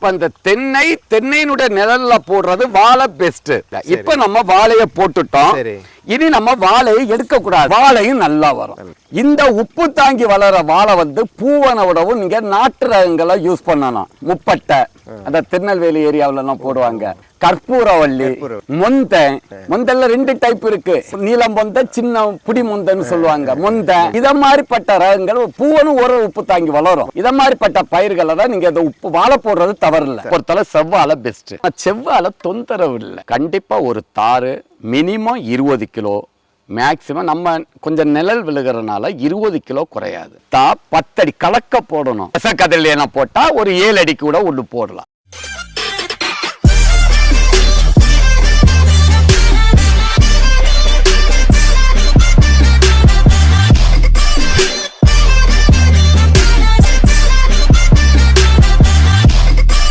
அப்ப அந்த தென்னையினுடைய நிழல்ல போடுறது வாழை பெஸ்ட். இப்ப நம்ம வாழைய போட்டுட்டோம், இனி நம்ம வாழையை எடுக்க கூடாது, வாழையும் நல்லா வரும். இந்த உப்பு தாங்கி வளர வாழை வந்து பூவனை விடவும் நீங்க நாட்டு ரகங்களை யூஸ் பண்ணணும். முப்பட்டை அந்த திருநெல்வேலி ஏரியாவில எல்லாம் போடுவாங்க, கற்பூரவள்ளி, மொந்தல்ல 2 டைப் இருக்கு, நீலம் மொந்த, சின்ன புடி மொந்தன்னு சொல்லுவாங்க. மொந்த இத மாதிரிப்பட்ட ரகங்கள் பூவனும் ஒரு உப்பு தாங்கி வளரும். இத மாதிரிப்பட்ட பயிர்களை தான் நீங்க இந்த உப்பு வாழை போடுறது தவறு இல்லை. பொறுத்தல செவ்வாழை பெஸ்ட். செவ்வாழை தொந்தரவு இல்லை. கண்டிப்பா ஒரு தாறு மினிமம் 20 கிலோ, மேக்சிமம் நம்ம கொஞ்சம் நிழல் விழுகிறதுனால 20 கிலோ குறையாது. 10 அடி கலக்க போடணும். கதிரில் போட்டா ஒரு 7 அடிக்கு கூட உள்ளு போடலாம்.